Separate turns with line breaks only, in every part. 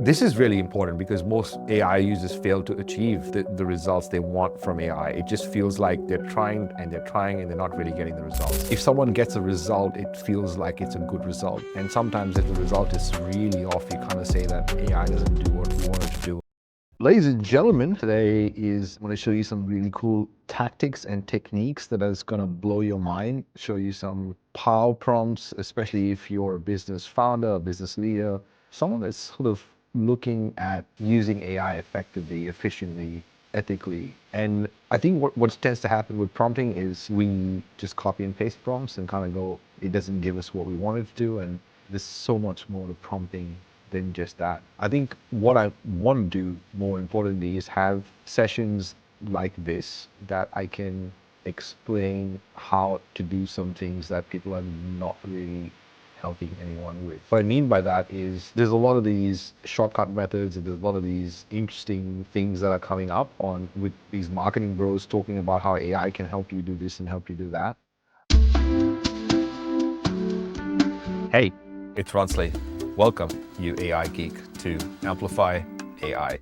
This is really important because most AI users fail to achieve the results they want from AI. It just feels like they're trying and they're trying and they're not really getting the results. If someone gets a result, it feels like it's a good result. And sometimes if the result is really off, you kind of say that AI doesn't do what we want it to do. Ladies and gentlemen, today I'm going to show you some really cool tactics and techniques that is going to blow your mind, show you some power prompts, especially if you're a business founder, a business leader, someone that's sort of looking at using AI effectively, efficiently, ethically. And I think what tends to happen with prompting is we just copy and paste prompts and kind of go, it doesn't give us what we want it to do. And there's so much more to prompting than just that. I think what I want to do more importantly is have sessions like this that I can explain how to do some things that people are not really helping anyone with. What I mean by that is there's a lot of these shortcut methods and there's a lot of these interesting things that are coming up on with these marketing bros talking about how AI can help you do this and help you do that. Hey, it's Ronsley. Welcome, you AI geek, to Amplify AI.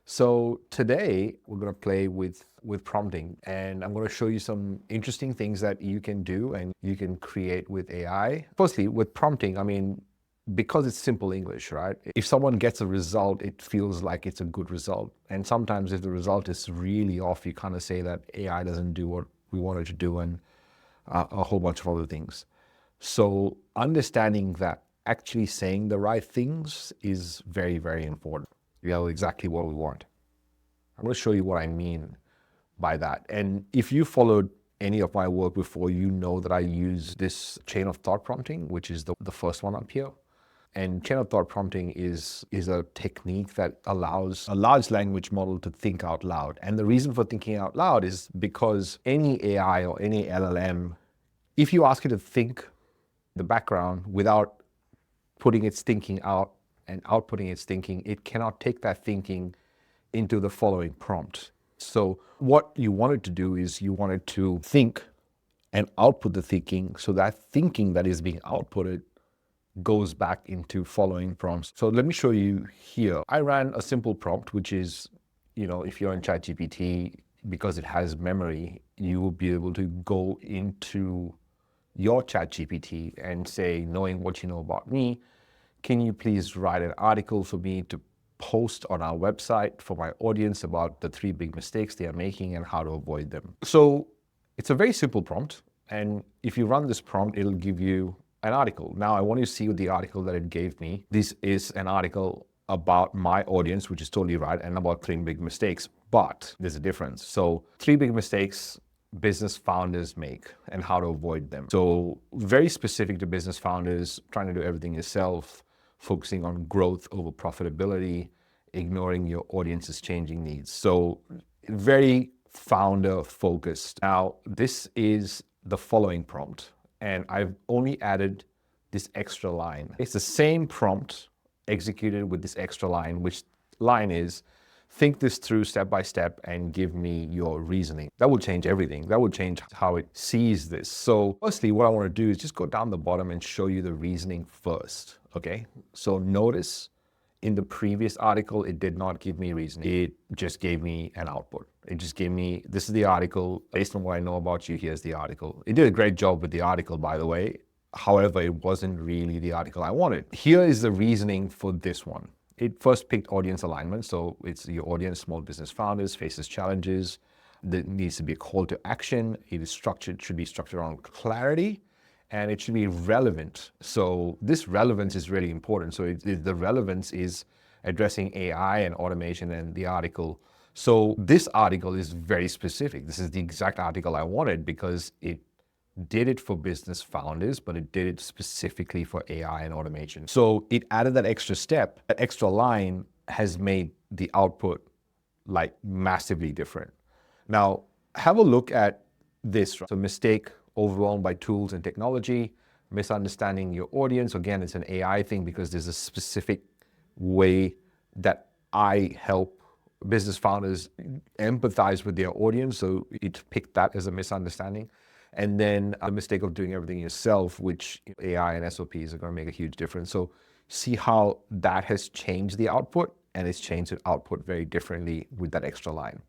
So today we're going to play with prompting, and I'm going to show you some interesting things that you can do and you can create with AI. Firstly, with prompting, I mean, because it's simple English, right? If someone gets a result, it feels like it's a good result. And sometimes if the result is really off, you kind of say that AI doesn't do what we want it to do and a whole bunch of other things. So understanding that actually saying the right things is very, very important. We know exactly what we want. I'm going to show you what I mean by that. And if you followed any of my work before, you know that I use this chain of thought prompting, which is the first one up here. And chain of thought prompting is a technique that allows a large language model to think out loud. And the reason for thinking out loud is because any AI or any LLM, if you ask it to think the background without putting its thinking out and outputting its thinking, it cannot take that thinking into the following prompt. So what you want it to do is you want it to think and output the thinking, so that thinking that is being outputted goes back into following prompts. So let me show you here. I ran a simple prompt, which is, if you're in ChatGPT, because it has memory, you will be able to go into your ChatGPT and say, knowing what you know about me, can you please write an article for me to post on our website for my audience about the 3 big mistakes they are making and how to avoid them. So it's a very simple prompt. And if you run this prompt, it'll give you an article. Now I want you to see the article that it gave me. This is an article about my audience, which is totally right, and about 3 big mistakes, but there's a difference. So 3 big mistakes business founders make and how to avoid them. So very specific to business founders, trying to do everything yourself, focusing on growth over profitability, ignoring your audience's changing needs. So very founder focused. Now, this is the following prompt, and I've only added this extra line. It's the same prompt executed with this extra line, which line is, think this through step by step and give me your reasoning. That will change everything. That will change how it sees this. So firstly, what I want to do is just go down the bottom and show you the reasoning first. Okay, so notice in the previous article, it did not give me reasoning. It just gave me an output. It just gave me, this is the article. Based on what I know about you, here's the article. It did a great job with the article, by the way. However, it wasn't really the article I wanted. Here is the reasoning for this one. It first picked audience alignment. So it's your audience, small business founders, faces challenges. There needs to be a call to action. It is structured, should be structured on clarity, and it should be relevant. So this relevance is really important. So the relevance is addressing AI and automation and the article. So this article is very specific. This is the exact article I wanted because it did it for business founders, but it did it specifically for AI and automation. So it added that extra step. That extra line has made the output like massively different. Now, have a look at this. So mistake, overwhelmed by tools and technology, misunderstanding your audience. Again, it's an AI thing because there's a specific way that I help business founders empathize with their audience. So it picked that as a misunderstanding. And then the mistake of doing everything yourself, which AI and SOPs are going to make a huge difference. So see how that has changed the output, and it's changed the output very differently with that extra line.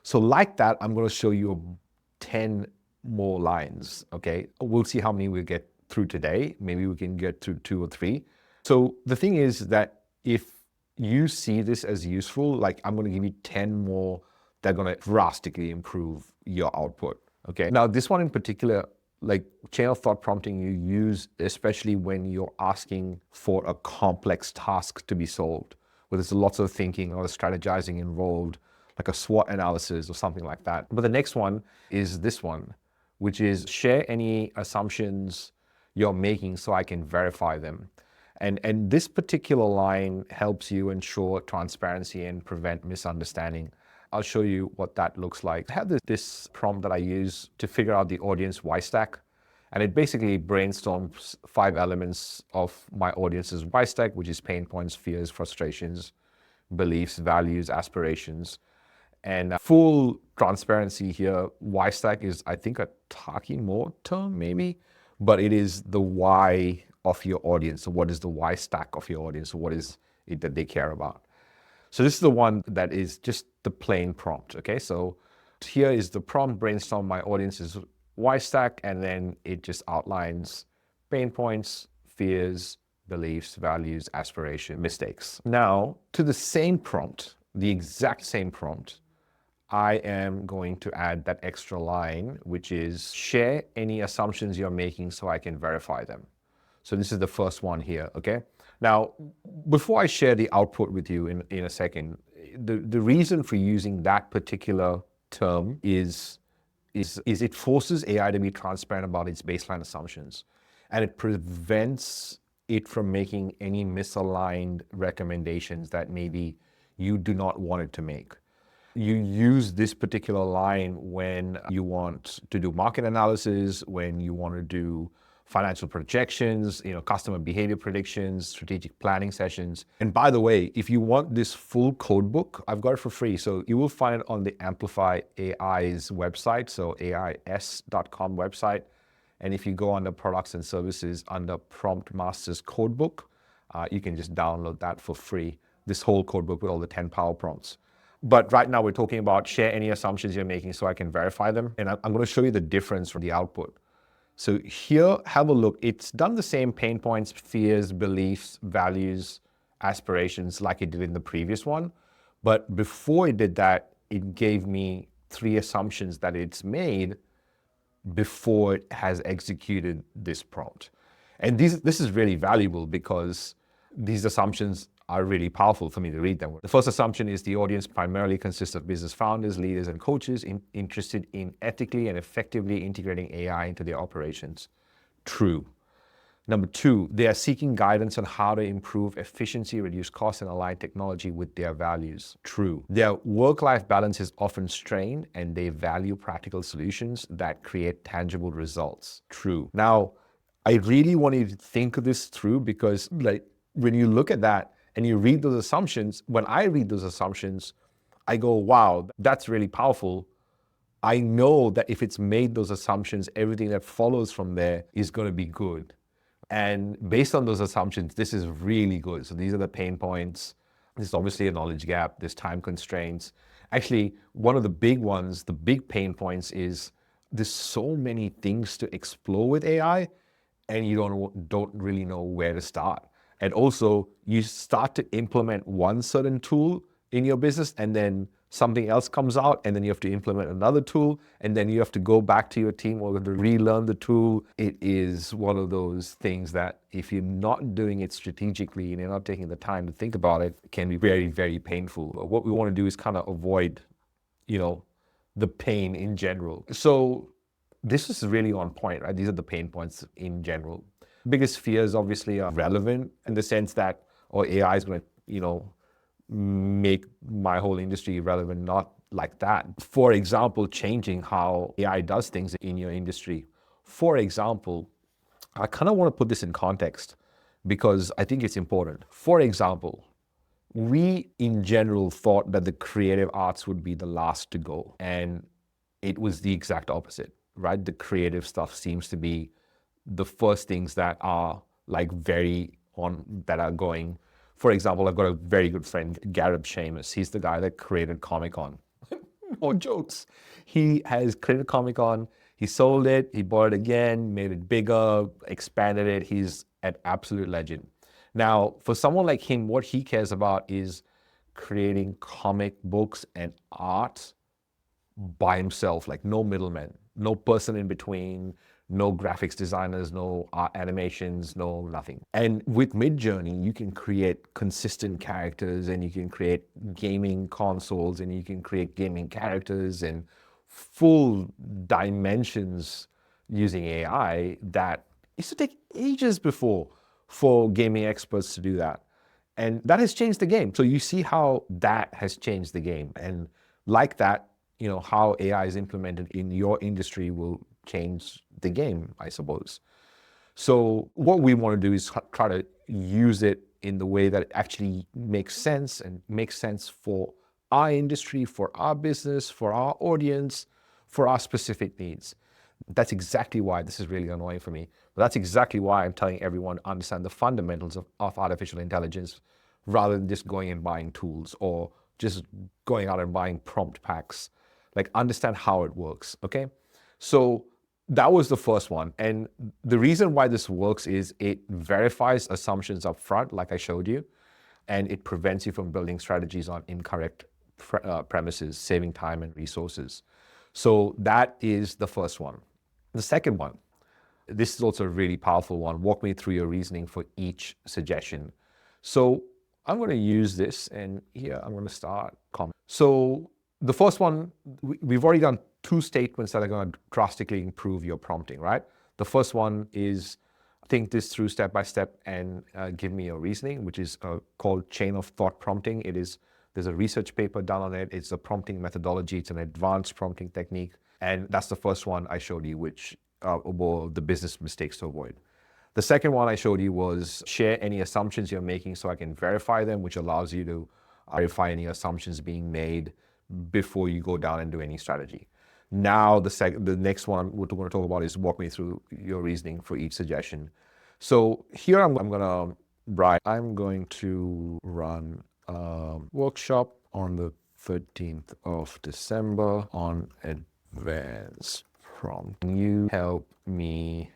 So like that, I'm going to show you 10 more lines, okay? We'll see how many we get through today. Maybe we can get through 2 or 3. So the thing is that if you see this as useful, like I'm going to give you 10 more that are going to drastically improve your output, okay? Now, this one in particular, like chain of thought prompting, you use especially when you're asking for a complex task to be solved, where there's lots of thinking or strategizing involved, like a SWOT analysis or something like that. But the next one is this one, which is share any assumptions you're making so I can verify them. And this particular line helps you ensure transparency and prevent misunderstanding. I'll show you what that looks like. I have this prompt that I use to figure out the audience why stack. And it basically brainstorms 5 elements of my audience's why stack, which is pain points, fears, frustrations, beliefs, values, aspirations. And full transparency here, why stack is, I think, a talking more term maybe, but it is the why of your audience. So what is the why stack of your audience? What is it that they care about? So this is the one that is just the plain prompt, okay? So here is the prompt, brainstorm my audience's why stack, and then it just outlines pain points, fears, beliefs, values, aspiration, mistakes. Now, to the same prompt, the exact same prompt, I am going to add that extra line, which is share any assumptions you're making so I can verify them. So this is the first one here, okay? Now, before I share the output with you in a second, the reason for using that particular term is it forces AI to be transparent about its baseline assumptions, and it prevents it from making any misaligned recommendations that maybe you do not want it to make. You use this particular line when you want to do market analysis, when you want to do financial projections, customer behavior predictions, strategic planning sessions. And by the way, if you want this full code book, I've got it for free. So you will find it on the Amplify AI's website, so AIS.com website. And if you go under products and services under Prompt Masters Codebook, you can just download that for free. This whole codebook with all the 10 power prompts. But right now we're talking about share any assumptions you're making so I can verify them. And I'm going to show you the difference from the output. So here, have a look. It's done the same pain points, fears, beliefs, values, aspirations like it did in the previous one. But before it did that, it gave me 3 assumptions that it's made before it has executed this prompt. And this is really valuable because these assumptions are really powerful for me to read them. The first assumption is the audience primarily consists of business founders, leaders, and coaches interested in ethically and effectively integrating AI into their operations. True. Number 2, they are seeking guidance on how to improve efficiency, reduce costs, and align technology with their values. True. Their work-life balance is often strained, and they value practical solutions that create tangible results. True. Now, I really want you to think this through because, when you look at that, and you read those assumptions, when I read those assumptions, I go, wow, that's really powerful. I know that if it's made those assumptions, everything that follows from there is going to be good. And based on those assumptions, this is really good. So these are the pain points. There's obviously a knowledge gap. There's time constraints. Actually, one of the big ones, the big pain points is there's so many things to explore with AI, and you don't really know where to start. And also, you start to implement one certain tool in your business, and then something else comes out, and then you have to implement another tool, and then you have to go back to your team or to relearn the tool. It is one of those things that if you're not doing it strategically and you're not taking the time to think about it, it can be very, very painful. But what we want to do is kind of avoid, the pain in general. So this is really on point, right? These are the pain points in general. Biggest fears obviously are relevant in the sense that, AI is going to, make my whole industry relevant, not like that. For example, changing how AI does things in your industry. For example, I kind of want to put this in context because I think it's important. For example, we in general thought that the creative arts would be the last to go, and it was the exact opposite. right? The creative stuff seems to be the first things that are like that are going. For example, I've got a very good friend, Gareb Shamus. He's the guy that created Comic-Con. No jokes. He has created Comic-Con. He sold it. He bought it again, made it bigger, expanded it. He's an absolute legend. Now, for someone like him, what he cares about is creating comic books and art by himself, like no middleman, no person in between, no graphics designers, no animations, no nothing. And with Midjourney, you can create consistent characters, and you can create gaming consoles, and you can create gaming characters and full dimensions using AI that used to take ages before for gaming experts to do that. And that has changed the game. So you see how that has changed the game. And like that, how AI is implemented in your industry will change the game, I suppose. So what we want to do is try to use it in the way that it actually makes sense and makes sense for our industry, for our business, for our audience, for our specific needs. That's exactly why this is really annoying for me. But that's exactly why I'm telling everyone to understand the fundamentals of artificial intelligence rather than just going and buying tools or just going out and buying prompt packs. Like, understand how it works, okay? So that was the first one. And the reason why this works is it verifies assumptions up front, like I showed you, and it prevents you from building strategies on incorrect premises, saving time and resources. So that is the first one. The second one, this is also a really powerful one. Walk me through your reasoning for each suggestion. So I'm going to use this, and here I'm going to start comment. So the first one, we've already done two statements that are going to drastically improve your prompting, right? The first one is think this through step by step and give me your reasoning, which is called chain of thought prompting. There's a research paper done on it. It's a prompting methodology. It's an advanced prompting technique. And that's the first one I showed you, which were the business mistakes to avoid. The second one I showed you was share any assumptions you're making so I can verify them, which allows you to verify any assumptions being made before you go down and do any strategy. Now, the next one we're going to talk about is walk me through your reasoning for each suggestion. So here I'm going to run a workshop on the 13th of December on advanced prompt. Can you help me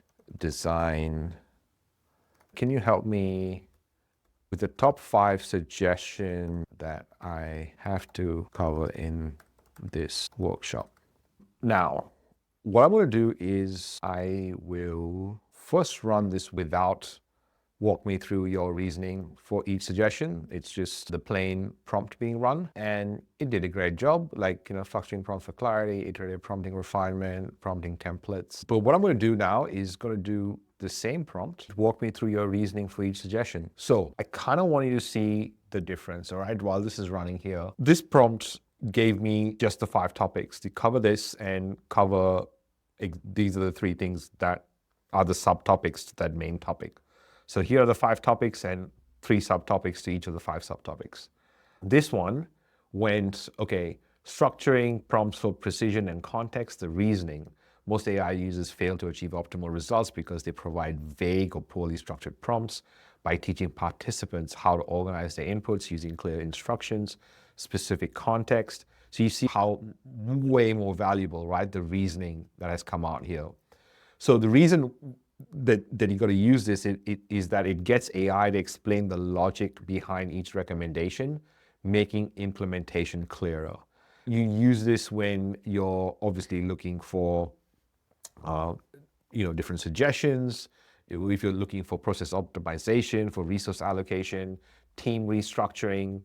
with the top 5 suggestions that I have to cover in this workshop? Now, what I'm going to do is I will first run this without walk me through your reasoning for each suggestion. It's just the plain prompt being run, and it did a great job, like, structuring prompts for clarity, iterative prompting refinement, prompting templates. But what I'm going to do now is going to do the same prompt, walk me through your reasoning for each suggestion. So I kind of want you to see the difference, all right, while this is running here. This prompt gave me just the 5 topics to cover this and cover, these are the 3 things that are the subtopics to that main topic. So here are the 5 topics and 3 subtopics to each of the 5 subtopics. This one went, okay, structuring prompts for precision and context, the reasoning. Most AI users fail to achieve optimal results because they provide vague or poorly structured prompts. By teaching participants how to organize their inputs using clear instructions, specific context. So you see how way more valuable, right, the reasoning that has come out here. So the reason that you got to use this is that it gets AI to explain the logic behind each recommendation, making implementation clearer. You use this when you're obviously looking for different suggestions, if you're looking for process optimization, for resource allocation, team restructuring.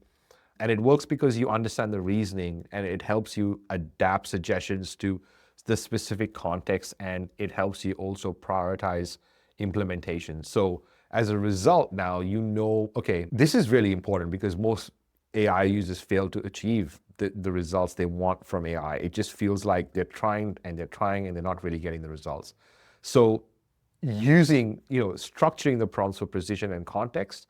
And it works because you understand the reasoning, and it helps you adapt suggestions to the specific context, and it helps you also prioritize implementation. So as a result, now okay, this is really important because most AI users fail to achieve the results they want from AI. It just feels like they're trying and they're not really getting the results. So using, structuring the prompts for precision and context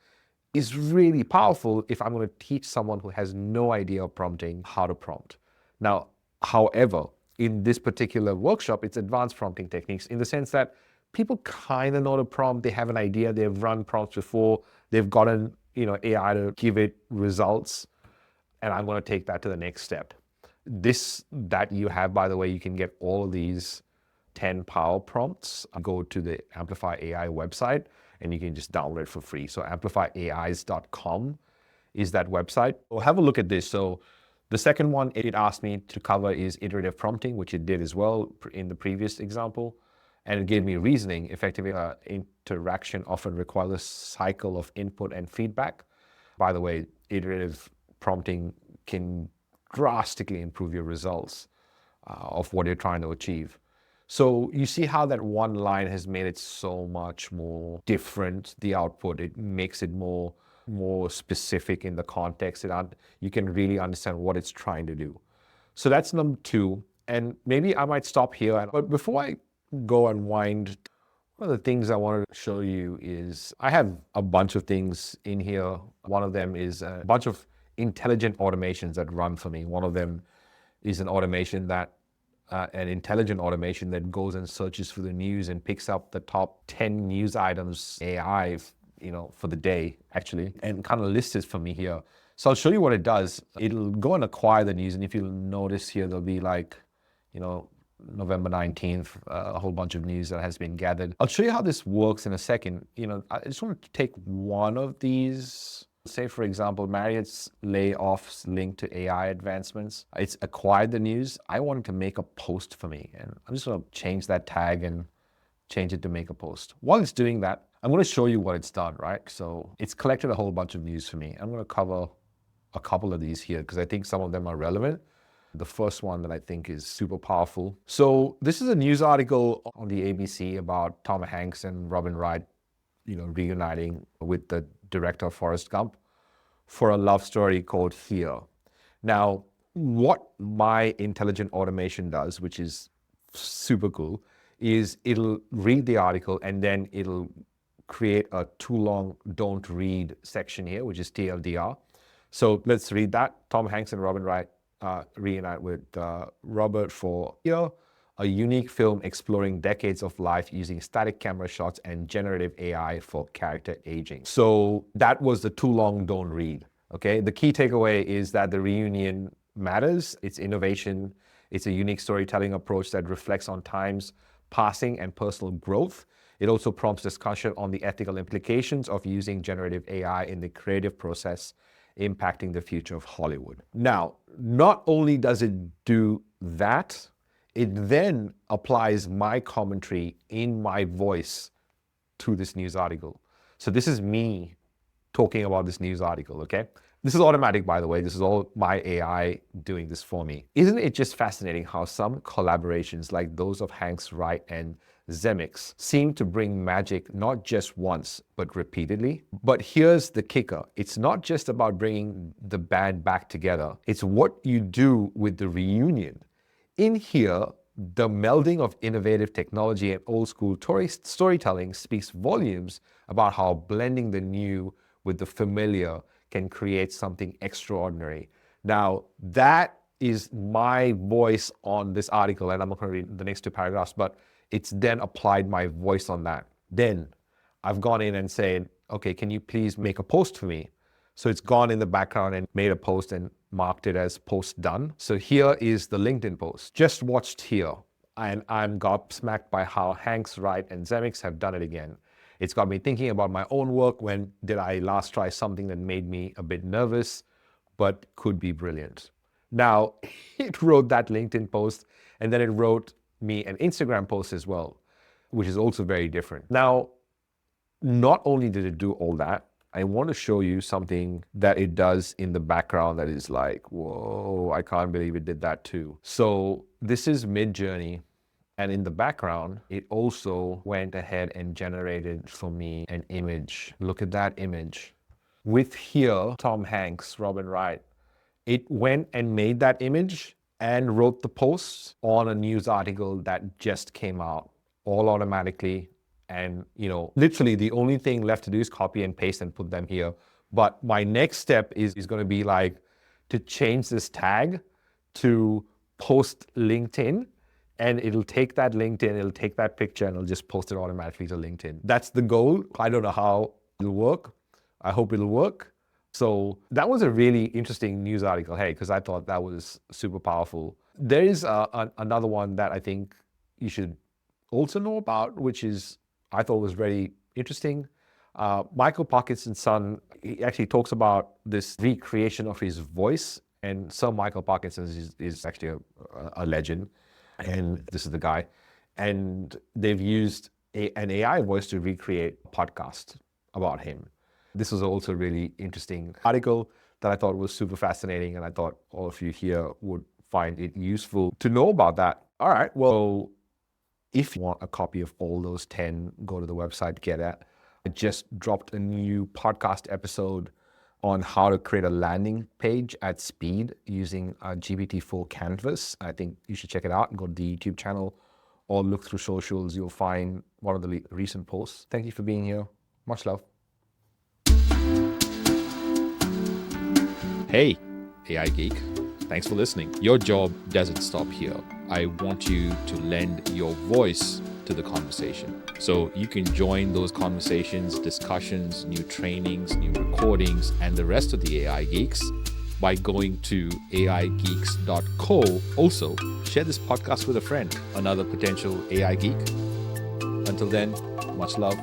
is really powerful if I'm going to teach someone who has no idea of prompting how to prompt. Now, however, in this particular workshop, it's advanced prompting techniques in the sense that people kind of know the prompt, they have an idea, they've run prompts before, they've gotten, AI to give it results, and I'm going to take that to the next step. This that you have, by the way, you can get all of these 10 power prompts. Go to the Amplify AI website and you can just download it for free. So amplifyais.com is that website. So have a look at this. So the second one it asked me to cover is iterative prompting, which it did as well in the previous example. And it gave me reasoning. Effective interaction often requires a cycle of input and feedback. By the way, iterative prompting can drastically improve your results of what you're trying to achieve. So you see how that one line has made it so much more different, the output. It makes it more specific in the context. You can really understand what it's trying to do. So that's number 2. And maybe I might stop here. But before I go and wind, one of the things I wanted to show you is I have a bunch of things in here. One of them is a bunch of intelligent automations that run for me. One of them is an intelligent automation that goes and searches for the news and picks up the top 10 news items, AI, for the day, actually, and kind of lists it for me here. So I'll show you what it does. It'll go and acquire the news, and if you'll notice here, there'll be like, November 19th, a whole bunch of news that has been gathered. I'll show you how this works in a second. I just want to take one of these. Say, for example, Marriott's layoffs linked to AI advancements. It's acquired the news. I want it to make a post for me, and I'm just going to change that tag and change it to make a post. While it's doing that, I'm going to show you what it's done, right? So it's collected a whole bunch of news for me. I'm going to cover a couple of these here because I think some of them are relevant. The first one that I think is super powerful. So this is a news article on the ABC about Tom Hanks and Robin Wright, reuniting with the director of Forrest Gump for a love story called Here. Now, what my intelligent automation does, which is super cool, is it'll read the article and then it'll create a too long don't read section here, which is TLDR. So let's read that. Tom Hanks and Robin Wright reunite with Robert for Here, a unique film exploring decades of life using static camera shots and generative AI for character aging. So that was the too long don't read. Okay, the key takeaway is that the reunion matters. It's innovation. It's a unique storytelling approach that reflects on time's passing and personal growth. It also prompts discussion on the ethical implications of using generative AI in the creative process, impacting the future of Hollywood. Now, not only does it do that, it then applies my commentary in my voice to this news article. So this is me talking about this news article, okay? This is automatic, by the way. This is all my AI doing this for me. Isn't it just fascinating how some collaborations like those of Hanks, Wright, and Zemeckis seem to bring magic not just once, but repeatedly? But here's the kicker. It's not just about bringing the band back together. It's what you do with the reunion. In Here, the melding of innovative technology and old school storytelling speaks volumes about how blending the new with the familiar can create something extraordinary. Now, that is my voice on this article, and I'm not going to read the next 2 paragraphs, but it's then applied my voice on that. Then I've gone in and said, okay, can you please make a post for me? So it's gone in the background and made a post and marked it as post done. So here is the LinkedIn post. Just watched Here, and I'm gobsmacked by how Hanks, Wright, and Zemeckis have done it again. It's got me thinking about my own work. When did I last try something that made me a bit nervous, but could be brilliant? Now, it wrote that LinkedIn post, and then it wrote me an Instagram post as well, which is also very different. Now, not only did it do all that, I want to show you something that it does in the background that is like, whoa, I can't believe it did that too. So this is Mid-Journey. And in the background, it also went ahead and generated for me an image. Look at that image. With Here, Tom Hanks, Robin Wright, it went and made that image and wrote the post on a news article that just came out, all automatically. And, literally the only thing left to do is copy and paste and put them here. But my next step is going to be like to change this tag to post LinkedIn, and it'll take that LinkedIn, it'll take that picture, and it'll just post it automatically to LinkedIn. That's the goal. I don't know how it'll work. I hope it'll work. So that was a really interesting news article, hey, because I thought that was super powerful. There is another one that I think you should also know about, which is, I thought was very interesting. Michael Parkinson's son, he actually talks about this recreation of his voice. And Sir Michael Parkinson is actually a legend. And this is the guy. And they've used an AI voice to recreate a podcast about him. This was also a really interesting article that I thought was super fascinating. And I thought all of you here would find it useful to know about that. All right, well, if you want a copy of all those 10, go to the website, get it. I just dropped a new podcast episode on how to create a landing page at speed using a GPT-4 canvas. I think you should check it out and go to the YouTube channel or look through socials. You'll find one of the recent posts. Thank you for being here. Much love.
Hey, AI Geek. Thanks for listening. Your job doesn't stop here. I want you to lend your voice to the conversation. So you can join those conversations, discussions, new trainings, new recordings, and the rest of the AI Geeks by going to aigeeks.co. Also, share this podcast with a friend, another potential AI Geek. Until then, much love.